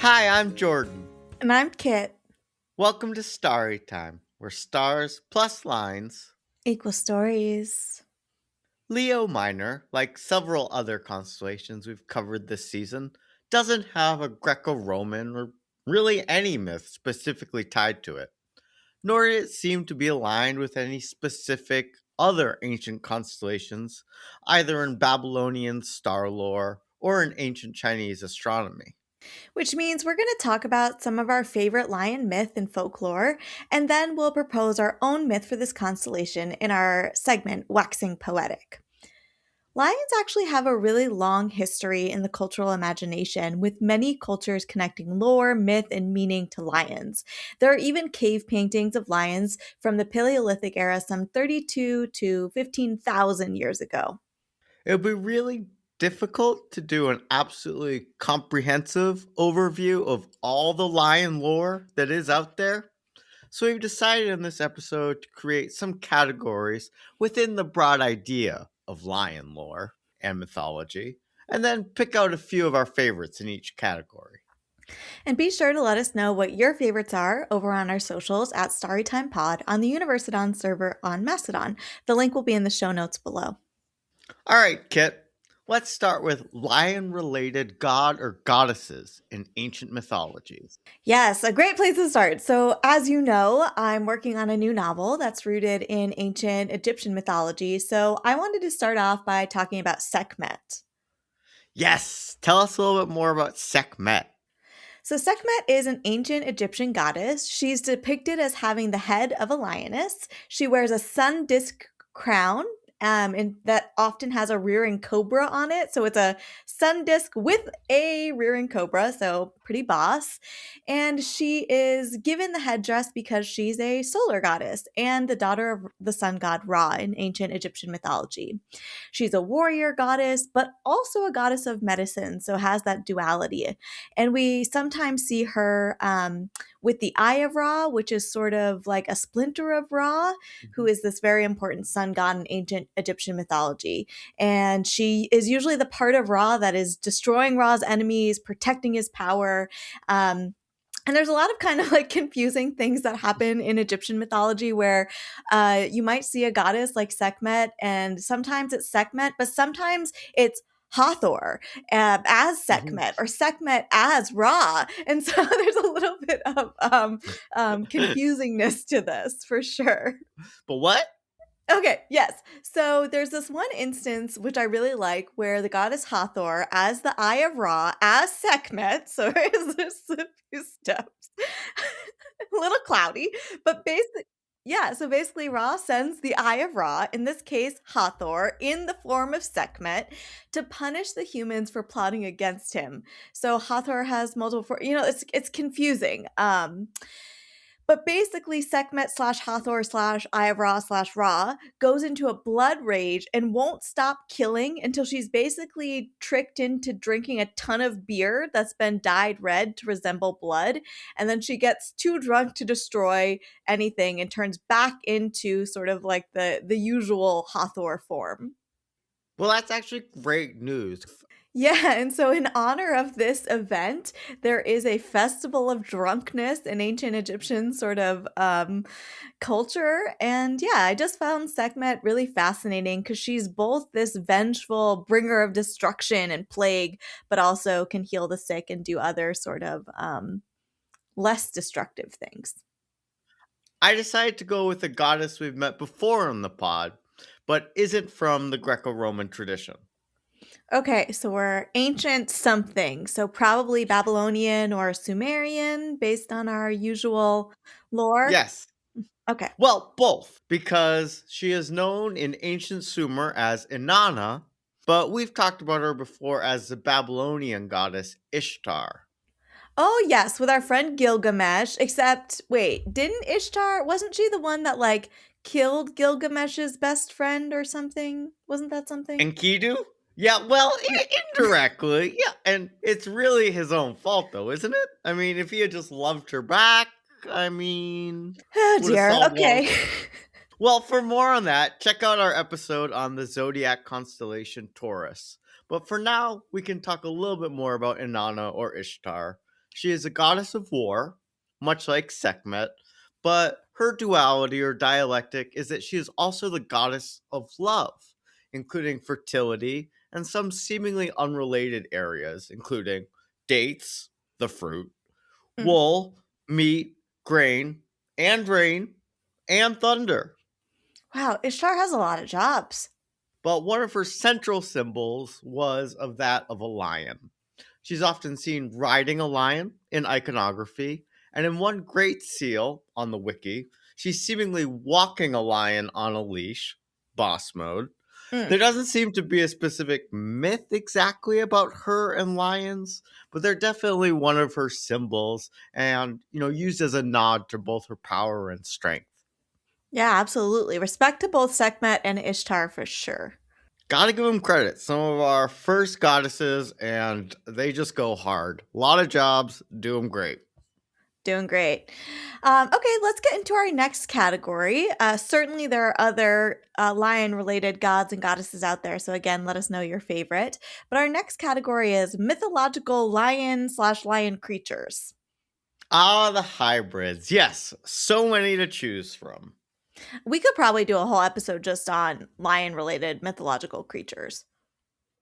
Hi, I'm Jordan. And I'm Kit. Welcome to Starry Time, where stars plus lines. Equal stories. Leo Minor, like several other constellations we've covered this season, doesn't have a Greco Roman or really any myth specifically tied to it, nor did it seem to be aligned with any specific other ancient constellations, either in Babylonian star lore or in ancient Chinese astronomy. Which means we're going to talk about some of our favorite lion myth and folklore, and then we'll propose our own myth for this constellation in our segment, Waxing Poetic. Lions actually have a really long history in the cultural imagination, with many cultures connecting lore, myth, and meaning to lions. There are even cave paintings of lions from the Paleolithic era, some 32 to 15,000 years ago. It would be really difficult to do an absolutely comprehensive overview of all the lion lore that is out there. So we've decided in this episode to create some categories within the broad idea of lion lore and mythology, and then pick out a few of our favorites in each category. And be sure to let us know what your favorites are over on our socials at Storytime Pod on the Universidon server on Mastodon. The link will be in the show notes below. All right, Kit, let's start with lion related god or goddesses in ancient mythologies. Yes, a great place to start. So, as you know, I'm working on a new novel that's rooted in ancient Egyptian mythology. So, I wanted to start off by talking about Sekhmet. Yes, tell us a little bit more about Sekhmet. So, Sekhmet is an ancient Egyptian goddess. She's depicted as having the head of a lioness. She wears a sun disk crown. And that often has a rearing cobra on it. So it's a sun disk with a rearing cobra. So pretty boss. And she is given the headdress because she's a solar goddess and the daughter of the sun god Ra in ancient Egyptian mythology. She's a warrior goddess, but also a goddess of medicine. So has that duality. And we sometimes see her with the Eye of Ra, which is sort of like a splinter of Ra, who is this very important sun god in ancient Egyptian mythology. And she is usually the part of Ra that is destroying Ra's enemies, protecting his power. And there's a lot of kind of like confusing things that happen in Egyptian mythology where you might see a goddess like Sekhmet, and sometimes it's Sekhmet, but sometimes it's Hathor as Mhm. Sekhmet or Sekhmet as Ra. And so there's a little bit of confusingness to this for sure. But what? Okay, yes. So there's this one instance which I really like where the goddess Hathor as the Eye of Ra, as Sekhmet, so there's a few steps. A little cloudy, but basically yeah, so basically Ra sends the Eye of Ra, in this case Hathor, in the form of Sekhmet, to punish the humans for plotting against him. So Hathor has multiple it's confusing. But basically, Sekhmet slash Hathor slash Eye of Ra slash Ra goes into a blood rage and won't stop killing until she's basically tricked into drinking a ton of beer that's been dyed red to resemble blood. And then she gets too drunk to destroy anything and turns back into sort of like the usual Hathor form. Well, that's actually great news. Yeah, and so in honor of this event, there is a festival of drunkenness in ancient Egyptian sort of culture. And yeah, I just found Sekhmet really fascinating because she's both this vengeful bringer of destruction and plague, but also can heal the sick and do other sort of less destructive things. I decided to go with a goddess we've met before on the pod, but isn't from the Greco Roman tradition. Okay, so we're ancient something. So probably Babylonian or Sumerian based on our usual lore. Yes. Okay. Well, both, because she is known in ancient Sumer as Inanna, but we've talked about her before as the Babylonian goddess Ishtar. Oh, yes, with our friend Gilgamesh. Except, wait, didn't Ishtar, wasn't she the one that like killed Gilgamesh's best friend or something? Wasn't that something? Enkidu? Yeah, well, Yeah. indirectly. Yeah, and it's really his own fault, though, isn't it? I mean, if he had just loved her back, I mean, Oh, would have dear. solved a lot of. Okay. Well, for more on that, check out our episode on the zodiac constellation Taurus. But for now, we can talk a little bit more about Inanna or Ishtar. She is a goddess of war, much like Sekhmet, but her duality or dialectic is that she is also the goddess of love, including fertility and some seemingly unrelated areas, including dates, the fruit, Mm. wool, meat, grain, and rain, and thunder. Wow, Ishtar has a lot of jobs. But one of her central symbols was of that of a lion. She's often seen riding a lion in iconography, and in one great seal on the wiki, she's seemingly walking a lion on a leash, boss mode. Mm. There doesn't seem to be a specific myth exactly about her and lions, but they're definitely one of her symbols and, used as a nod to both her power and strength. Yeah, absolutely. Respect to both Sekhmet and Ishtar for sure. Gotta give them credit. Some of our first goddesses, and they just go hard. A lot of jobs, do them great. Doing great. Okay, let's get into our next category. Certainly, there are other lion related gods and goddesses out there. So, again, let us know your favorite. But our next category is mythological lion/lion creatures. Ah, the hybrids. Yes, so many to choose from. We could probably do a whole episode just on lion related mythological creatures.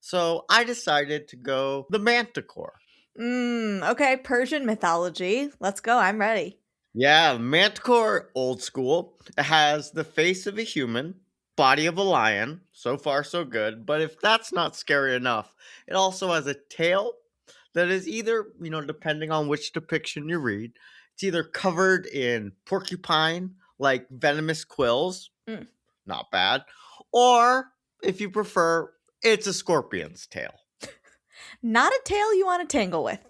So I decided to go the Manticore. Okay, Persian mythology. Let's go. I'm ready. Yeah, Manticore, old school. It has the face of a human, body of a lion. So far, so good. But if that's not scary enough, it also has a tail that is either, depending on which depiction you read, it's either covered in porcupine, like venomous quills, Mm. not bad, or if you prefer, it's a scorpion's tail. Not a tail you want to tangle with.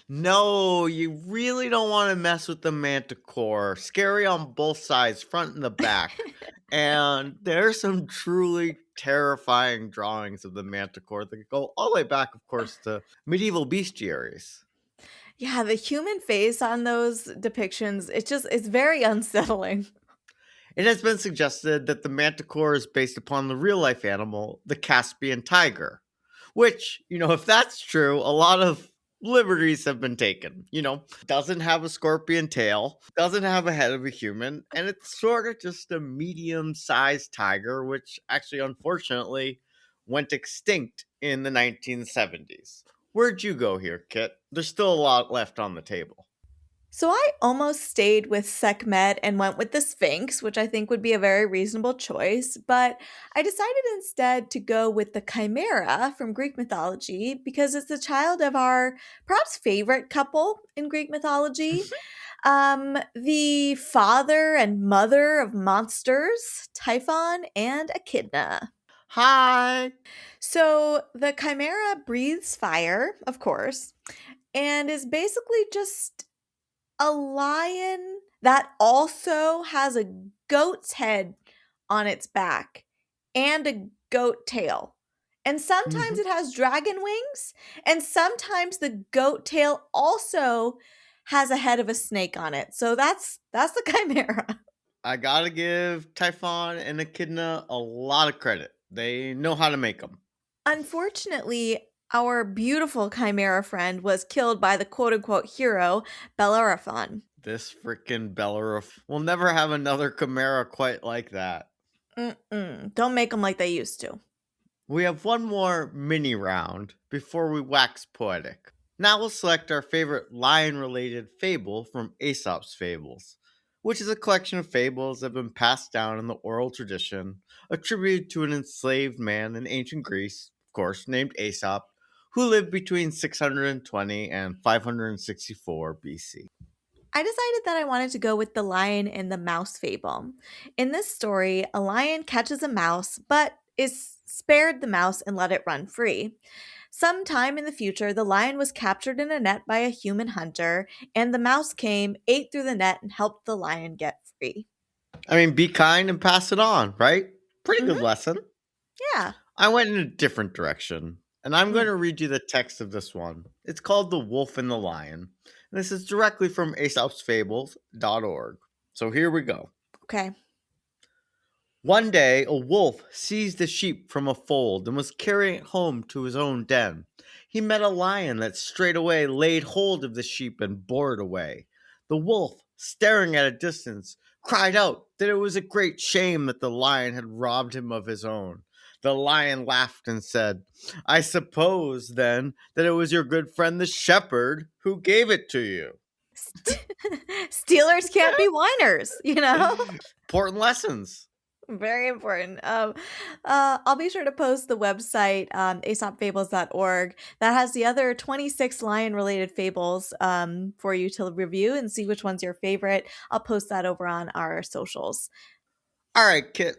No, you really don't want to mess with the Manticore. Scary on both sides, front and the back. And there's some truly terrifying drawings of the Manticore that go all the way back, of course, to medieval bestiaries. Yeah, the human face on those depictions, it's very unsettling. It has been suggested that the Manticore is based upon the real life animal, the Caspian tiger, which, if that's true, a lot of liberties have been taken. Doesn't have a scorpion tail, doesn't have a head of a human, and it's sort of just a medium sized tiger, which actually, unfortunately, went extinct in the 1970s. Where'd you go here, Kit? There's still a lot left on the table. So I almost stayed with Sekhmet and went with the Sphinx, which I think would be a very reasonable choice, but I decided instead to go with the Chimera from Greek mythology because it's the child of our perhaps favorite couple in Greek mythology, the father and mother of monsters, Typhon and Echidna. Hi! So the Chimera breathes fire, of course, and is basically just a lion that also has a goat's head on its back and a goat tail. And sometimes Mhm. it has dragon wings, and sometimes the goat tail also has a head of a snake on it. So that's the chimera. I gotta give Typhon and Echidna a lot of credit. They know how to make them. Unfortunately, our beautiful chimera friend was killed by the quote unquote hero, Bellerophon. This freaking Belleroth will never have another Chimera quite like that. Mm-mm. Don't make them like they used to. We have one more mini round before we wax poetic. Now we'll select our favorite lion related fable from Aesop's Fables, which is a collection of fables that have been passed down in the oral tradition, attributed to an enslaved man in ancient Greece, of course, named Aesop, who lived between 620 and 564 BC. I decided that I wanted to go with the lion and the mouse fable. In this story, a lion catches a mouse, but is spared the mouse and let it run free. Sometime in the future, the lion was captured in a net by a human hunter, and the mouse came, ate through the net, and helped the lion get free. I mean, be kind and pass it on, right? Pretty good Hmm. lesson. Yeah. I went in a different direction, and I'm going Mm, to read you the text of this one. It's called The Wolf and the Lion. And this is directly from aesopsfables.org. So here we go. okay. One day, a wolf seized a sheep from a fold and was carrying it home to his own den. He met a lion that straightway laid hold of the sheep and bore it away. The wolf, staring at a distance, cried out that it was a great shame that the lion had robbed him of his own. The lion laughed and said, I suppose, then, that it was your good friend the shepherd who gave it to you. St- Steelers can't be whiners, you know? Important lessons. Very important. I'll be sure to post the website, aesopfables.org, that has the other 26 lion related fables for you to review and see which one's your favorite. I'll post that over on our socials. All right, Kit,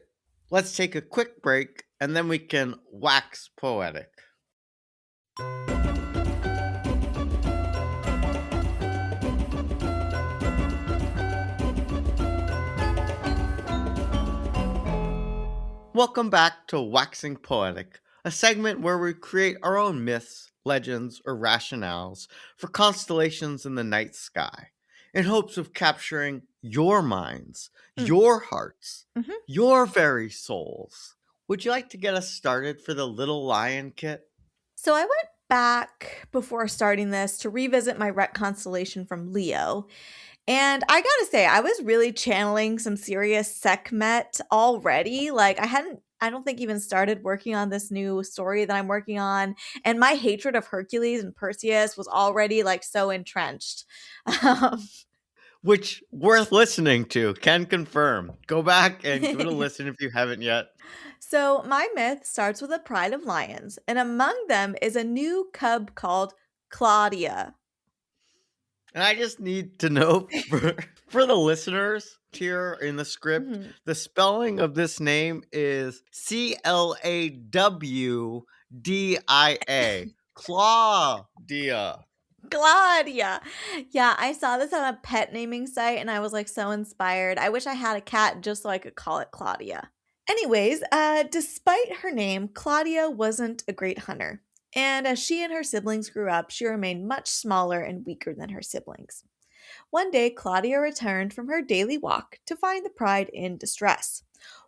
let's take a quick break and then we can wax poetic. Welcome back to Waxing Poetic, a segment where we create our own myths, legends, or rationales for constellations in the night sky in hopes of capturing your minds, Mm. your hearts, Mhm. your very souls. Would you like to get us started for the Little Lion, Kit? So I went back before starting this to revisit my Ret constellation from Leo. And I gotta say, I was really channeling some serious Sekhmet already. Like, I don't think even started working on this new story that I'm working on. And my hatred of Hercules and Perseus was already like so entrenched. Um, Which worth listening to, can confirm. Go back and give it a listen if you haven't yet. so, my myth starts with a pride of lions, and among them is a new cub called Claudia. And I just need to know for the listeners here in the script, Mhm. the spelling of this name is Clawdia. Claudia. Claudia. Yeah, I saw this on a pet naming site and I was like so inspired. I wish I had a cat just so I could call it Claudia. Anyways, despite her name, Claudia wasn't a great hunter. And as she and her siblings grew up, she remained much smaller and weaker than her siblings. One day, Claudia returned from her daily walk to find the pride in distress.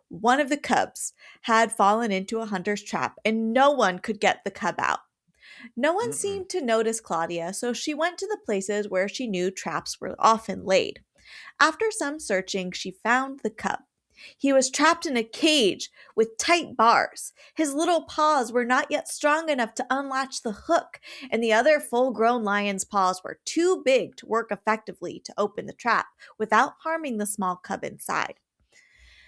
One of the cubs had fallen into a hunter's trap, and no one could get the cub out. No one Mm-mm. seemed to notice Claudia, so she went to the places where she knew traps were often laid. After some searching, she found the cub. He was trapped in a cage with tight bars. His little paws were not yet strong enough to unlatch the hook, and the other full grown lion's paws were too big to work effectively to open the trap without harming the small cub inside.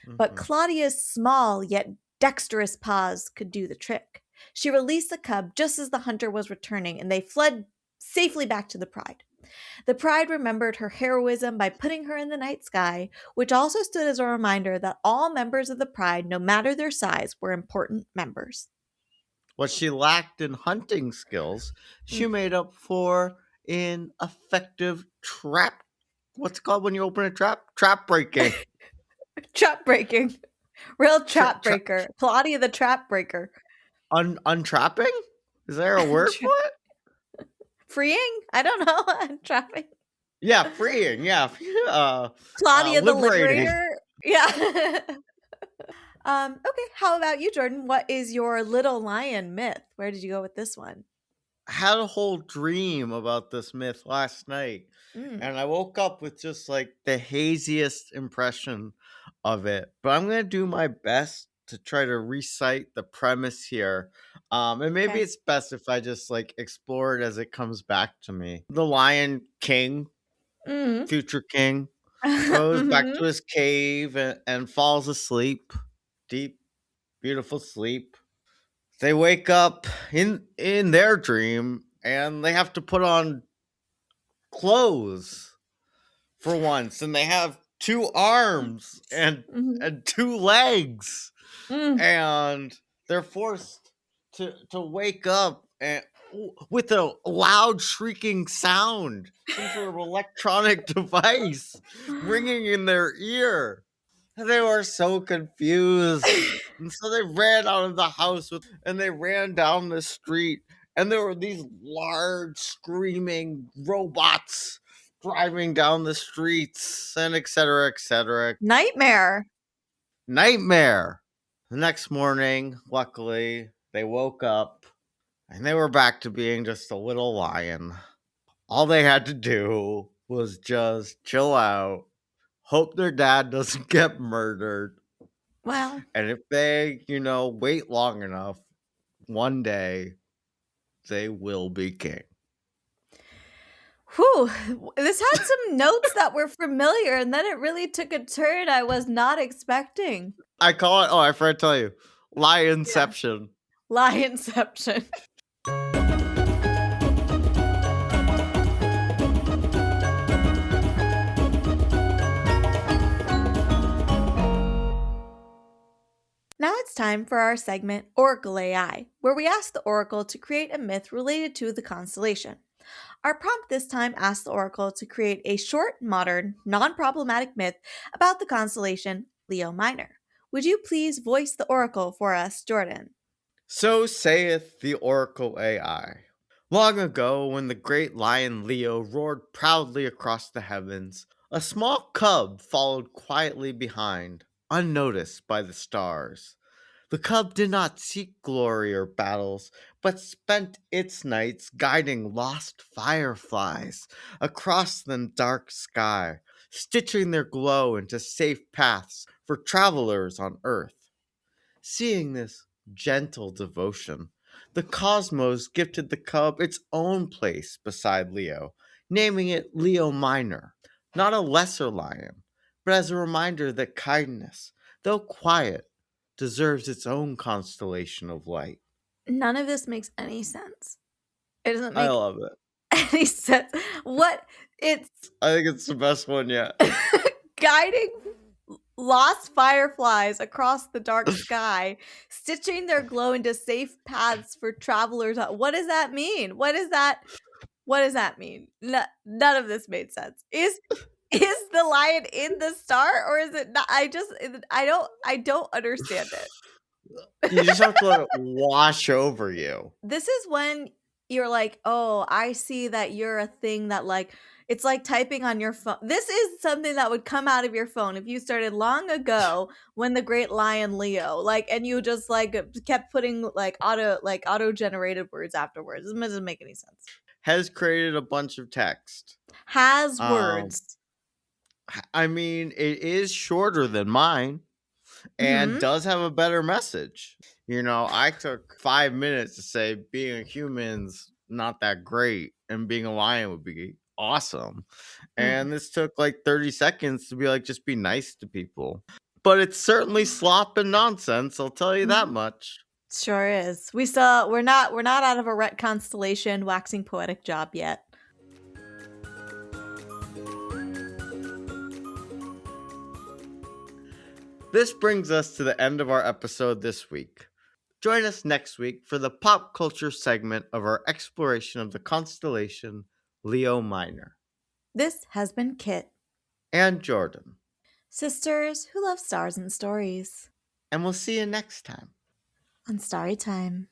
But Mm-hmm. Claudia's small yet dexterous paws could do the trick. She released the cub just as the hunter was returning, and they fled safely back to the pride. The pride remembered her heroism by putting her in the night sky, which also stood as a reminder that all members of the pride, no matter their size, were important members. What she lacked in hunting skills, she Mm. made up for in effective trap. What's it called when you open a trap? Trap breaking. Trap breaking. Real Tra- trap tra- breaker. Claudia the trap breaker. untrapping? Is there a word for it? Freeing? I don't know. Trapping. Yeah, freeing. Yeah, Claudia the liberating. liberator. Yeah. Okay, how about you, Jordan? What is your little lion myth? Where did you go with this one? Had a whole dream about this myth last night, Mm, and I woke up with just like the haziest impression of it. But I'm gonna do my best to try to recite the premise here. And maybe okay. it's best if I just like explore it as it comes back to me. The Lion King, Mm. future king, goes back Mhm. to his cave and falls asleep. Deep, beautiful sleep. They wake up in their dream and they have to put on clothes for once, and they have two arms Mhm. and two legs, Mm. and they're forced to wake up and with a loud shrieking sound, some sort of electronic device ringing in their ear. They were so confused. And so they ran out of the house and they ran down the street. And there were these large screaming robots driving down the streets and et cetera, et cetera. Nightmare. Nightmare. The next morning, luckily, they woke up and they were back to being just a little lion. All they had to do was just chill out, hope their dad doesn't get murdered, Well, and if they, wait long enough, one day they will be king. whew, this had some notes that were familiar, and then it really took a turn I was not expecting. I call it, I forgot to tell you, Yeah. Lionception. Lionception. Now it's time for our segment Oracle AI, where we ask the Oracle to create a myth related to the constellation. Our prompt this time asks the Oracle to create a short, modern, non problematic myth about the constellation Leo Minor. Would you please voice the Oracle for us, Jordan? So saith the Oracle AI. Long ago, when the great lion Leo roared proudly across the heavens, a small cub followed quietly behind, unnoticed by the stars. The cub did not seek glory or battles, but spent its nights guiding lost fireflies across the dark sky, stitching their glow into safe paths for travelers on Earth. Seeing this gentle devotion, the cosmos gifted the cub its own place beside Leo, naming it Leo Minor, not a lesser lion, but as a reminder that kindness, though quiet, deserves its own constellation of light. None of this makes any sense. It doesn't I make love it. any sense. What? It's I think it's the best one yet. guiding lost fireflies across the dark sky, stitching their glow into safe paths for travelers. What does that mean? What does that mean? None of this made sense. Is the lion in the star or is it not? I don't understand it. You just have to let it wash over you. This is when you're like, "Oh, I see that you're a thing that like it's like typing on your phone." This is something that would come out of your phone if you started long ago when the great lion Leo, like, and you just like kept putting like auto generated words afterwards. This doesn't make any sense. Has created a bunch of text. Has Um, words. I mean, it is shorter than mine and Hmm. does have a better message. I took 5 minutes to say being a human's not that great and being a lion would be awesome. Mm. And this took like 30 seconds to be like, just be nice to people. But it's certainly slop and nonsense, I'll tell you that Mhm. much. Sure is. We're not out of a ret constellation waxing poetic job yet. This brings us to the end of our episode this week. Join us next week for the pop culture segment of our exploration of the constellation Leo Minor. This has been Kit, And Jordan. sisters who love stars and stories And we'll see you next time. on Starry Time.